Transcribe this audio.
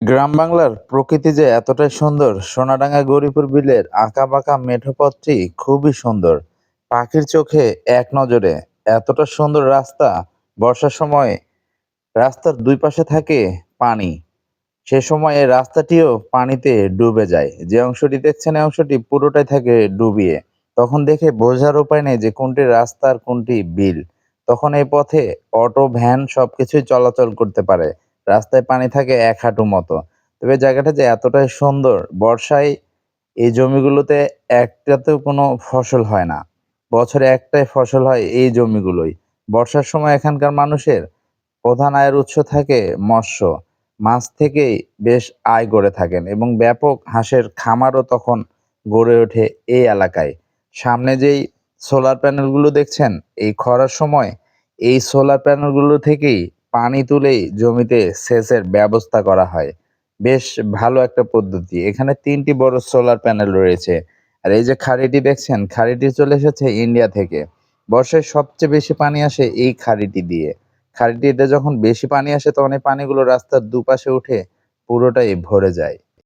গ্রাম বাংলার প্রকৃতি যে এতটাই সুন্দর, সোনাডাঙ্গা গৌরীপুর বিলের আঁকাবাঁকা মেঠো পথটি খুবই সুন্দর। পাখির চোখে এক নজরে এতটা সুন্দর রাস্তা। বর্ষার সময় রাস্তার দুই পাশে থাকে পানি। সে সময় এই রাস্তাটিও পানিতে ডুবে যায়। যে অংশটি দেখছেন এই অংশটি পুরোটাই থাকে ডুবিয়ে। তখন দেখে বোঝার উপায় নেই যে কোনটি রাস্তা আর কোনটি বিল। তখন এই পথে অটো, ভ্যান সবকিছুই চলাচল করতে পারে। রাস্তায় পানি থাকে ১ হাঁটু মতো। তবে জায়গাটা যে এতটাই সুন্দর, বর্ষায় এই জমিগুলোতে একটাতেও কোনো ফসল হয় না। বছরে একটাই ফসল হয় এই জমিগুলোই। বর্ষার সময় এখানকার মানুষের প্রধান আয়ের উৎস থাকে মৎস্য। মাছ থেকেই বেশ আয় করে থাকেন এবং ব্যাপক হাঁসের খামারও তখন গড়ে ওঠে এই এলাকায়। সামনে যেই সোলার প্যানেলগুলো দেখছেন, এই খরার সময় এই সোলার প্যানেলগুলো থেকেই পানি তুলেই জমিতে সেচের ব্যবস্থা করা হয়। বেশ ভালো একটা পদ্ধতি। এখানে ৩ টি বড় সোলার প্যানেল রয়েছে। আর এই যে খাড়িটি দেখছেন, খাড়িটি চলে এসেছে ইন্ডিয়া থেকে। বর্ষায় সবচেয়ে বেশি পানি আসে এই খাড়িটি দিয়ে। খালটিতে যখন বেশি পানি আসে তখন এই পানিগুলো রাস্তার দুপাশে উঠে পুরোটাই ভরে যায়।